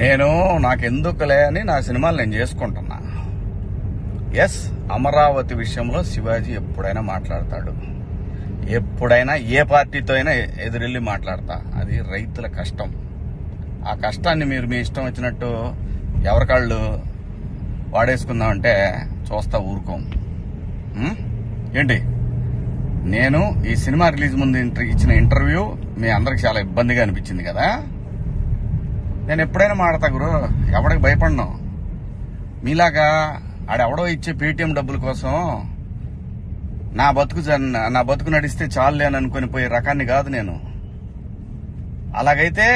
నేను నాకెందుకులే అని నా సినిమాలు నేను చేసుకుంటున్నా. ఎస్, అమరావతి విషయంలో శివాజీ ఎప్పుడైనా మాట్లాడతాడు, ఎప్పుడైనా ఏ పార్టీతో అయినా ఎదురెళ్ళి మాట్లాడతా. అది రైతుల కష్టం. ఆ కష్టాన్ని మీరు మీ ఇష్టం వచ్చినట్టు ఎవరికాళ్ళు వాడేసుకుందామంటే చూస్తా ఊరుకోం. ఏంటి, నేను ఈ సినిమా రిలీజ్ ముందు ఇచ్చిన ఇంటర్వ్యూ మీ అందరికి చాలా ఇబ్బందిగా అనిపించింది కదా. నేను ఎప్పుడైనా మాడతా గురు, ఎవడికి భయపడను. మీలాగా ఆడెవడో ఇచ్చే పేటీఎం డబ్బుల కోసం నా బతుకు నడిస్తే చాలులే అని అనుకుని పోయే రకాన్ని కాదు నేను. అలాగైతే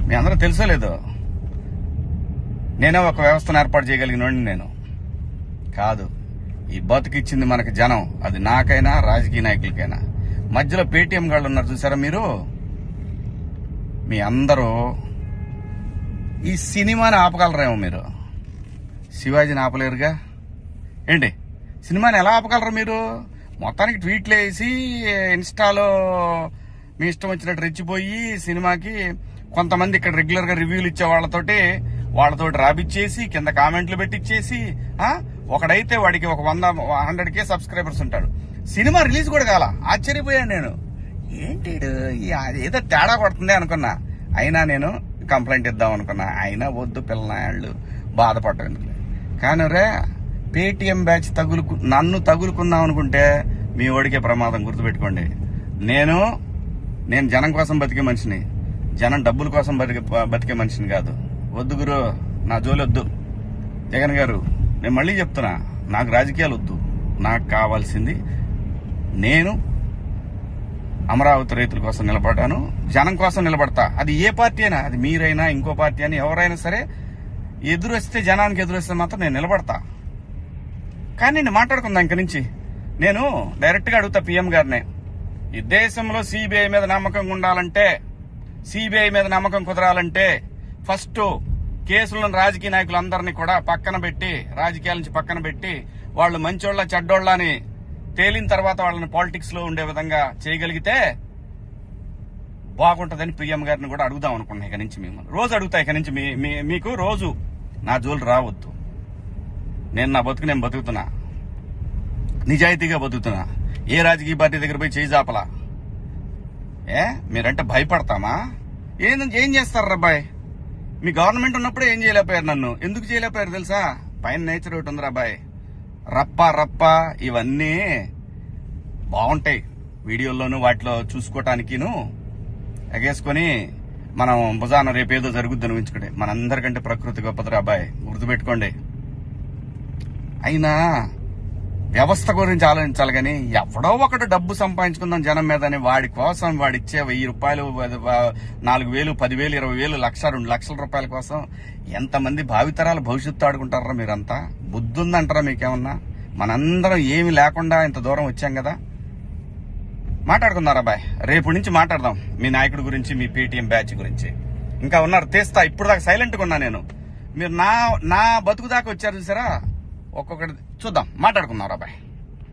మీ అందరూ తెలుసోలేదు, నేనే ఒక వ్యవస్థను ఏర్పాటు చేయగలిగినోడిని నేను కాదు. ఈ బతుకిచ్చింది మనకి జనం, అది నాకైనా రాజకీయ నాయకులకైనా. మధ్యలో పేటీఎం గాళ్ళు ఉన్నారు చూసారా మీరు, మీ అందరూ ఈ సినిమాని ఆపగలరేమో, మీరు శివాజీని ఆపలేరుగా. ఏంటి, సినిమాని ఎలా ఆపగలరు మీరు? మొత్తానికి ట్వీట్లు వేసి ఇన్స్టాలో మీ ఇష్టం వచ్చినట్టు రెచ్చిపోయి సినిమాకి కొంతమంది ఇక్కడ రెగ్యులర్ గా రివ్యూలు ఇచ్చే వాళ్ళతోటి రాపిచ్చేసి కింద కామెంట్లు పెట్టిచ్చేసి, ఒకడైతే వాడికి ఒక 100K సబ్స్క్రైబర్స్ ఉంటాడు. సినిమా రిలీజ్ కూడా కాల. ఆశ్చర్యపోయాను నేను, ఏంటి ఏదో తేడా కొడుతుంది అనుకున్నా. అయినా నేను కంప్లైంట్ ఇద్దాం అనుకున్నా, అయినా వద్దు పిల్లనాళ్ళు బాధపడటం. కానీ రే, పేటీఎం బ్యాచ్ నన్ను తగులుకుందాం అనుకుంటే మీ ఓడికే ప్రమాదం. గుర్తుపెట్టుకోండి, నేను జనం కోసం బతికే మనిషిని, జనం డబ్బుల కోసం బతికే మనిషిని కాదు. వద్దు గురు, నా జోలి వద్దు. జగన్ గారు, నేను మళ్ళీ చెప్తున్నా, నాకు రాజకీయాలు వద్దు. నాకు కావాల్సింది, నేను అమరావతి రైతుల కోసం నిలబడ్డాను, జనం కోసం నిలబడతా. అది ఏ పార్టీ అయినా, అది మీరైనా ఇంకో పార్టీ అని ఎవరైనా సరే, ఎదురొస్తే జనానికి ఎదురొస్తే మాత్రం నేను నిలబడతా. కానీ నేను మాట్లాడుకుందా ఇంక నుంచి. నేను డైరెక్ట్ గా అడుగుతా పీఎం గారినే, ఈ దేశంలో సిబిఐ మీద నమ్మకం ఉండాలంటే, సిబిఐ మీద నమ్మకం కుదరాలంటే ఫస్ట్ కేసులను రాజకీయ నాయకులందరినీ కూడా పక్కన పెట్టి, రాజకీయాల నుంచి పక్కన పెట్టి, వాళ్ళు మంచోళ్ళ చెడ్డోళ్ళ అని తేలిన తర్వాత వాళ్ళని పాలిటిక్స్ లో ఉండే విధంగా చేయగలిగితే బాగుంటుందని పీఎం గారిని కూడా అడుగుదాం అనుకున్నా. ఇక నుంచి మిమ్మల్ని రోజు అడుగుతా. ఇక నుంచి మీకు రోజు నా జోలు రావద్దు. నేను నా బతుకు నేను బతుకుతున్నా, నిజాయితీగా బతుకుతున్నా. ఏ రాజకీయ పార్టీ దగ్గర పోయి చేయి జాపలా. మీరంటే భయపడతామా? ఏం చేస్తారు రబ్బాయ్? మీ గవర్నమెంట్ ఉన్నప్పుడే ఏం చేయలేకపోయారు. నన్ను ఎందుకు చేయలేకపోయారు తెలుసా? పైన నేచర్ ఒకటి ఉంది రాబాయ్, రప్ప ఇవన్నీ బాగుంటాయి వీడియోల్లోనూ వాటిలో చూసుకోవటానికిను ఎగేసుకొని మనం భుజాన రేపేదో జరుగుద్ది అనిపించుకుంటే. మనందరికంటే ప్రకృతి గొప్పది రాబాయ్, గుర్తుపెట్టుకోండి. అయినా వ్యవస్థ గురించి ఆలోచించాలి కానీ, ఎవడో ఒకటి డబ్బు సంపాదించుకుందాం జనం మీద అని వాడి కోసం వాడిచ్చే 1000 రూపాయలు, 4000, 10,000, 20,000, 1,00,000, 2 లక్షల రూపాయల కోసం ఎంతమంది భావితరాల భవిష్యత్తు ఆడుకుంటారా మీరంతా? బుద్ధి ఉందంటారా మీకేమన్నా? మనందరం ఏమి లేకుండా ఇంత దూరం వచ్చాం కదా. మాట్లాడుకుందారా బాయ్, రేపు నుంచి మాట్లాడదాం మీ నాయకుడి గురించి, మీ పేటీఎం బ్యాచ్ గురించి. ఇంకా ఉన్నారు తీస్తా. ఇప్పుడు దాకా సైలెంట్గా ఉన్నా నేను. మీరు నా బతుకు దాకా వచ్చారు చూసారా, ఒక్కొక్కటి చూద్దాం, మాట్లాడుకుందాం రా బాయ్.